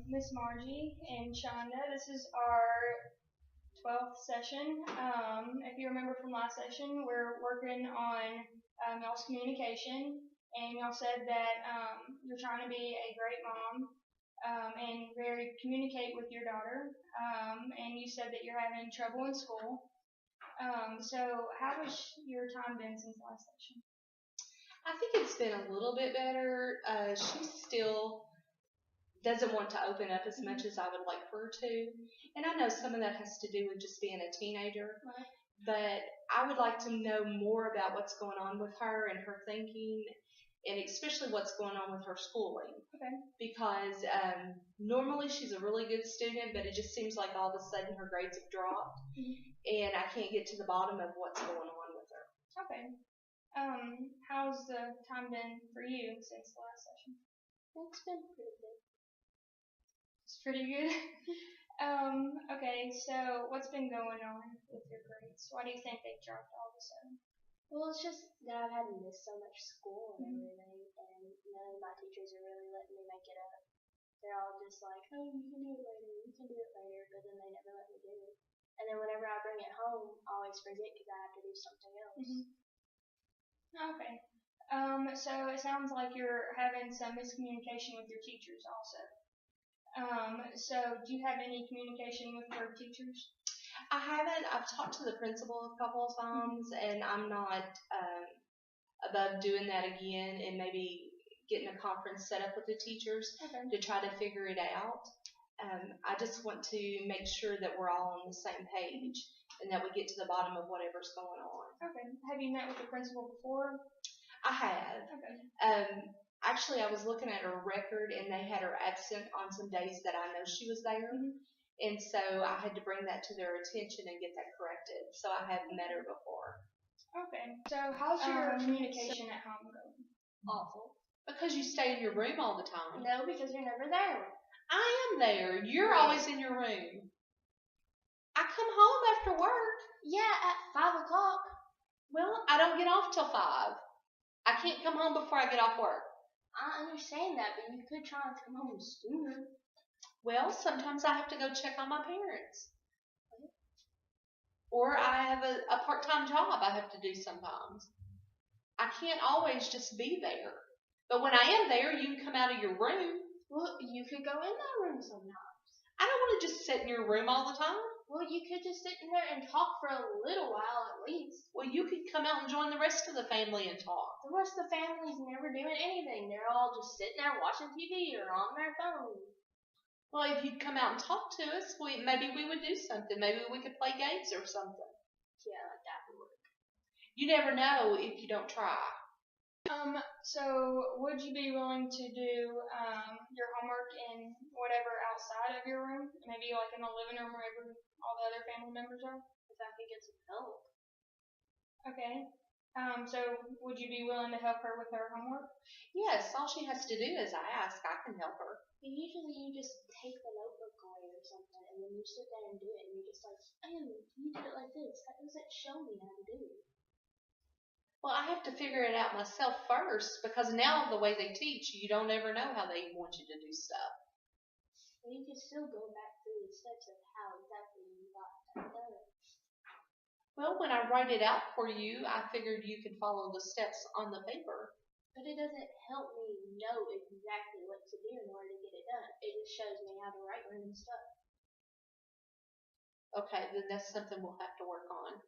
Miss Margie and Shana. This is our 12th session. If you remember from last session, we're working on y'all's communication, and y'all said that you're trying to be a great mom and communicate with your daughter, and you said that you're having trouble in school. So how has your time been since last session? I think it's been a little bit better. She still doesn't want to open up as much as I would like for her to. And I know some of that has to do with just being a teenager. Right. But I would like to know more about what's going on with her and her thinking, and especially what's going on with her schooling. Okay. Because normally she's a really good student, but it just seems like all of a sudden her grades have dropped. And I can't get to the bottom of what's going on with her. Okay. How's the time been for you since the last session? It's been pretty good. It's pretty good. Okay, so what's been going on with your grades? Why do you think they dropped all of a sudden? Well, it's just that I've had to miss so much school and everything, and none of my teachers are really letting me make it up. They're all just like, oh, you can do it later, you can do it later, but then they never let me do it. And then whenever I bring it home, I always forget because I have to do something else. Okay. So it sounds like you're having some miscommunication with your teachers also. So do you have any communication with your teachers? I haven't. I've talked to the principal a couple of times, and I'm not above doing that again and maybe getting a conference set up with the teachers to try to figure it out. I just want to make sure that we're all on the same page and that we get to the bottom of whatever's going on. Okay. Have you met with the principal before? I have. Okay. Actually, I was looking at her record, and they had her absent on some days that I know she was there. And so I had to bring that to their attention and get that corrected. So I haven't met her before. Okay. So how's your communication at home going? Awful. Because you stay in your room all the time. No, because you're never there. I am there. You're always in your room. I come home after work. Yeah, at 5 o'clock. Well, I don't get off till 5. I can't come home before I get off work. I understand that, but you could try and come home sooner. Well, sometimes I have to go check on my parents. Or I have a part-time job I have to do sometimes. I can't always just be there. But when I am there, you can come out of your room. Well, you could go in that room sometimes. I don't want to just sit in your room all the time. Well, you could just sit in there and talk for a little while at least. Well, you could come out and join the rest of the family and talk. The rest of the family's never doing anything. They're all just sitting there watching TV or on their phone. Well, if you'd come out and talk to us, maybe we would do something. Maybe we could play games or something. Yeah, like that would work. You never know if you don't try. So would you be willing to do your homework in whatever outside of your room? Maybe like in the living room wherever all the other family members are? If I could get some help. Okay. So would you be willing to help her with her homework? Yes, all she has to do is ask. I can help her. Usually you just take the notebook away or something, and then you sit there and do it, and you're just like, oh, you did it like this. That doesn't show me how to do it. Well, I have to figure it out myself first, because now the way they teach, you don't ever know how they want you to do stuff. Well, you can still go back through the steps of how exactly you got that done. Well, when I write it out for you, I figured you could follow the steps on the paper. But it doesn't help me know exactly what to do in order to get it done. It just shows me how to write random stuff. Okay, then that's something we'll have to work on.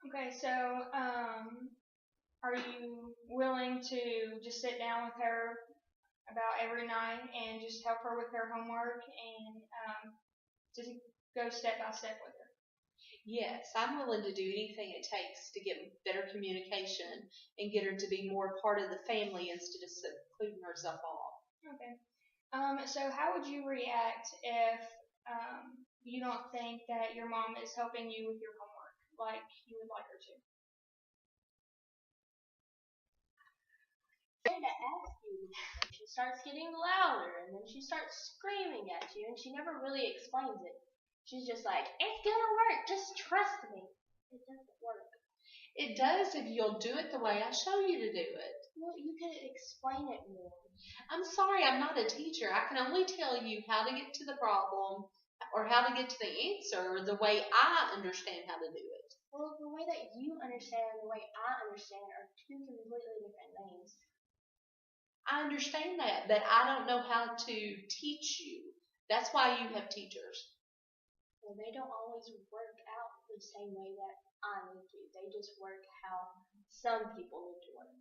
Okay, so are you willing to just sit down with her about every night and just help her with her homework and just go step by step with her? Yes, I'm willing to do anything it takes to get better communication and get her to be more part of the family instead of secluding herself off. Okay. So how would you react if you don't think that your mom is helping you with your homework like you would like her to? I'm going to ask you. She starts getting louder, and then she starts screaming at you, and she never really explains it. She's just like, it's going to work. Just trust me. It doesn't work. It does if you'll do it the way I show you to do it. Well, you could explain it more. I'm sorry, I'm not a teacher. I can only tell you how to get to the problem or how to get to the answer the way I understand how to do it. Well, the way that you understand and the way I understand are two completely different things. I understand that, but I don't know how to teach you. That's why you have teachers. Well, they don't always work out the same way that I need to. They just work how some people need to work.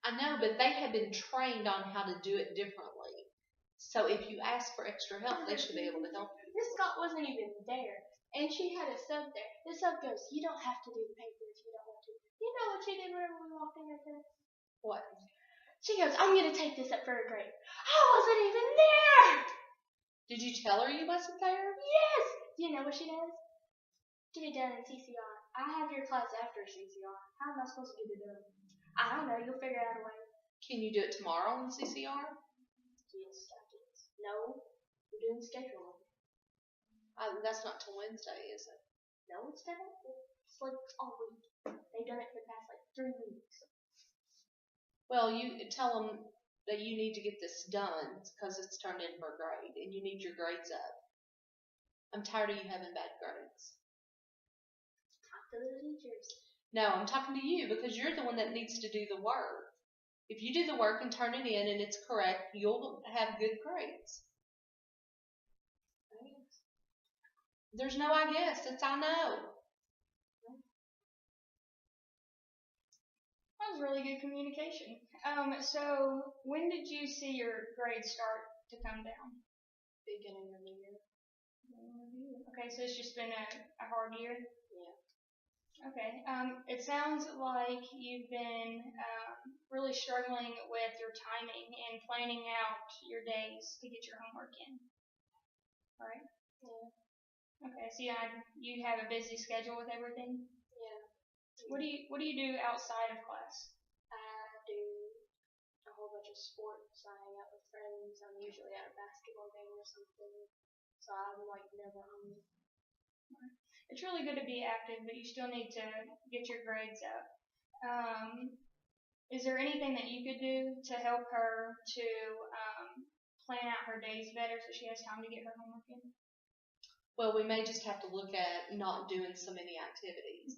I know, but they have been trained on how to do it differently. So if you ask for extra help, they should be able to help you. Miss Scott wasn't even there, and she had a sub there. The sub goes, "You don't have to do the paper if you don't want to." You know what she did whenever we walked in her class? What? She goes, "I'm going to take this up third grade." I wasn't even there! Did you tell her you wasn't there? Yes! Do you know what she does? Get it done in CCR. I have your class after CCR. How am I supposed to get it done? I don't know. You'll figure out a way. Can you do it tomorrow in CCR? Yes, I can. No, we're doing scheduling. That's not till Wednesday, is it? No, it's not. It's like all week. They've done it for the past like 3 weeks. Well, you tell them that you need to get this done because it's turned in for a grade and you need your grades up. I'm tired of you having bad grades. Talk to the teachers. No, I'm talking to you because you're the one that needs to do the work. If you do the work and turn it in and it's correct, you'll have good grades. There's no I guess. It's I know. That was really good communication. So when did you see your grades start to come down? Beginning of the year. Okay, so it's just been a hard year? Yeah. Okay. It sounds like you've been really struggling with your timing and planning out your days to get your homework in. All right? Yeah. Okay, so you have a busy schedule with everything? Yeah. What do you do outside of class? I do a whole bunch of sports. I hang out with friends. I'm usually at a basketball game or something. So I'm like never home. It's really good to be active, but you still need to get your grades up. Is there anything that you could do to help her to plan out her days better so she has time to get her homework in? Well, we may just have to look at not doing so many activities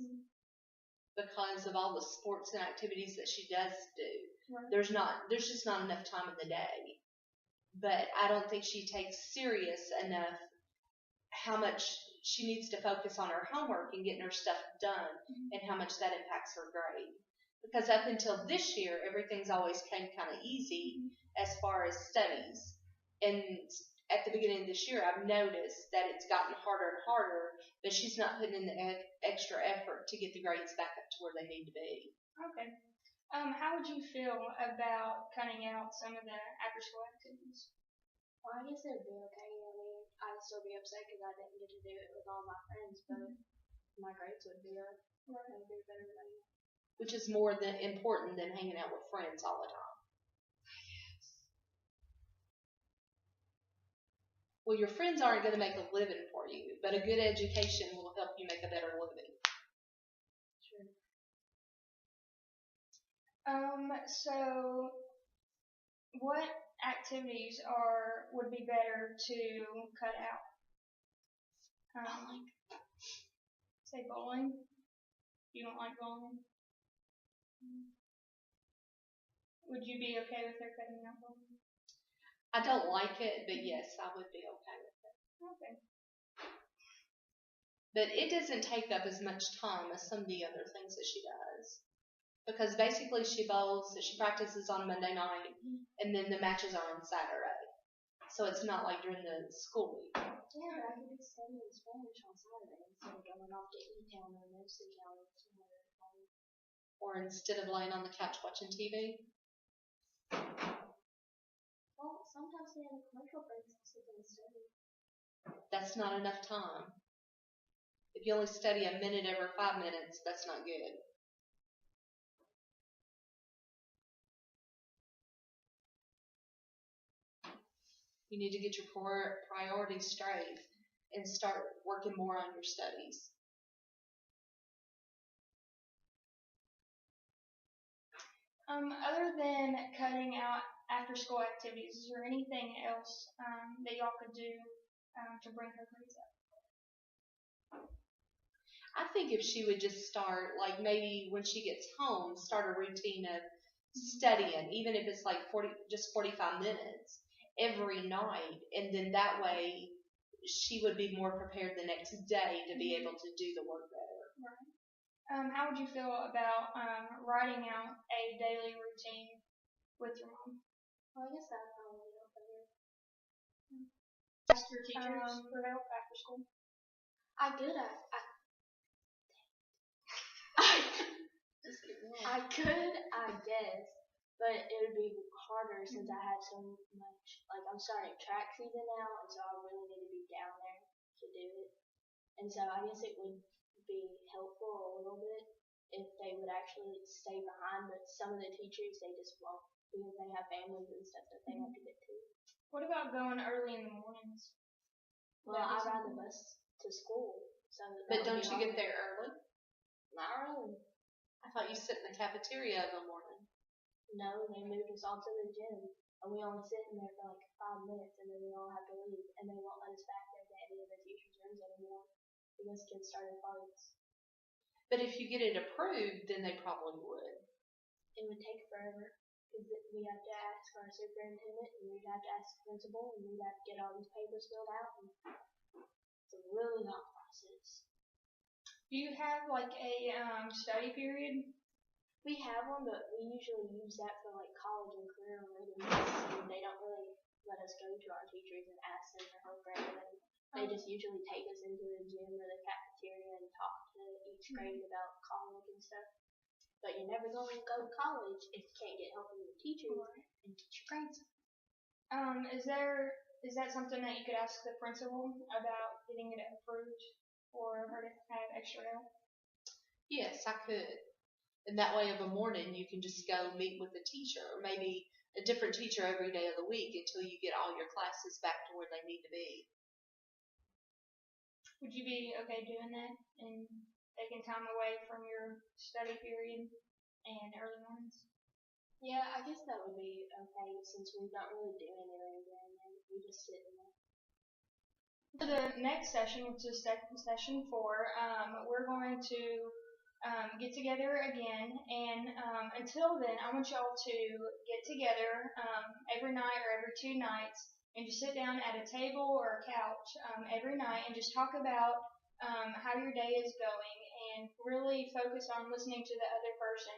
because of all the sports and activities that she does do. Right. There's just not enough time in the day. But I don't think she takes serious enough how much she needs to focus on her homework and getting her stuff done and how much that impacts her grade. Because up until this year, everything's always came kind of easy as far as studies. And at the beginning of this year, I've noticed that it's gotten harder and harder, but she's not putting in the extra effort to get the grades back up to where they need to be. Okay. How would you feel about cutting out some of the after-school activities? Well, I guess it'd be okay. I mean, I'd still be upset because I didn't get to do it with all my friends, but my grades would be up. Right. I'd be better than you. Which is more important than hanging out with friends all the time. Well, your friends aren't going to make a living for you, but a good education will help you make a better living. Sure. So what activities would be better to cut out? Bowling. Say bowling. You don't like bowling? Would you be okay with her cutting out bowling? I don't like it, but yes, I would be okay with it. Okay. But it doesn't take up as much time as some of the other things that she does. Because basically she bowls, she practices on Monday night, and then the matches are on Saturday. So it's not like during the school week. Yeah, but I could be studying Spanish on Saturday instead of going off to E-Town or Missy Town somewhere. Or instead of laying on the couch watching TV. Well, sometimes we have a commercial breaks and sit and study. That's not enough time. If you only study a minute every 5 minutes, that's not good. You need to get your priorities straight and start working more on your studies. Other than cutting out after school activities, is there anything else that y'all could do to bring her grades up? I think if she would just start, like maybe when she gets home, start a routine of studying, even if it's like 45 minutes every night, and then that way she would be more prepared the next day to be able to do the work better. Right. How would you feel about writing out a daily routine with your mom? Well, I guess that would probably help better. Ask your teachers for help after school. I could, I guess, but it would be harder since I had so much. Like I'm starting track season now, and so I really need to be down there to do it. And so I guess it would be helpful a little bit if they would actually stay behind. But some of the teachers they just won't because they have families and stuff that they have to get to. What about going early in the mornings? Well, I ride the bus to school, so. But don't you get there early? Not early. I thought you sit in the cafeteria in the morning. No, they moved us all to the gym, and we only sit in there for like 5 minutes, and then we all have to leave, and they won't let us back there to any of the teachers' rooms anymore because kids started fights. But if you get it approved, then they probably would. It would take forever because we have to ask our superintendent, and we'd have to ask the principal, and we'd have to get all these papers filled out. And it's a really long process. Do you have like a study period? We have one, but we usually use that for like college and career readings. And they don't really let us go to our teachers and ask them for help or anything. They just usually take us into the gym or the cafeteria and talk to each grade about college and stuff. But you're never going to go to college if you can't get help from your teachers and get your grades up. Is that something that you could ask the principal about getting it approved for her to have extra help? Yes, I could. And that way of a morning you can just go meet with the teacher, or maybe a different teacher every day of the week until you get all your classes back to where they need to be. Would you be okay doing that and taking time away from your study period and early mornings? Yeah, I guess that would be okay since we don't really do anything during then. We just sit in there. For the next session, which is session 4, we're going to get together again, and until then, I want y'all to get together every night or every 2 nights and just sit down at a table or a couch every night and just talk about how your day is going and really focus on listening to the other person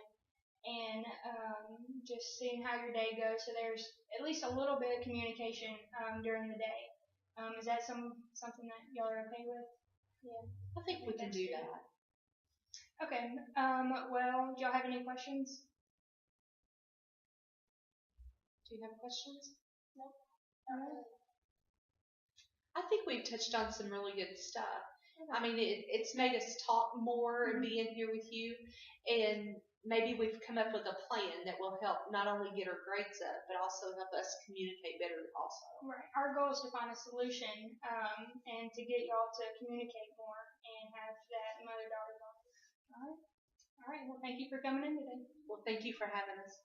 and just seeing how your day goes so there's at least a little bit of communication during the day. Is that something that y'all are okay with? Yeah. I think we can do that. Okay. Well, do y'all have any questions? Do you have questions? Nope. I think we've touched on some really good stuff. I mean, it's made us talk more and be in here with you, and maybe we've come up with a plan that will help not only get our grades up, but also help us communicate better also. Right. Our goal is to find a solution and to get y'all to communicate more and have that mother-daughter bond. All right. Well, thank you for coming in today. Well, thank you for having us.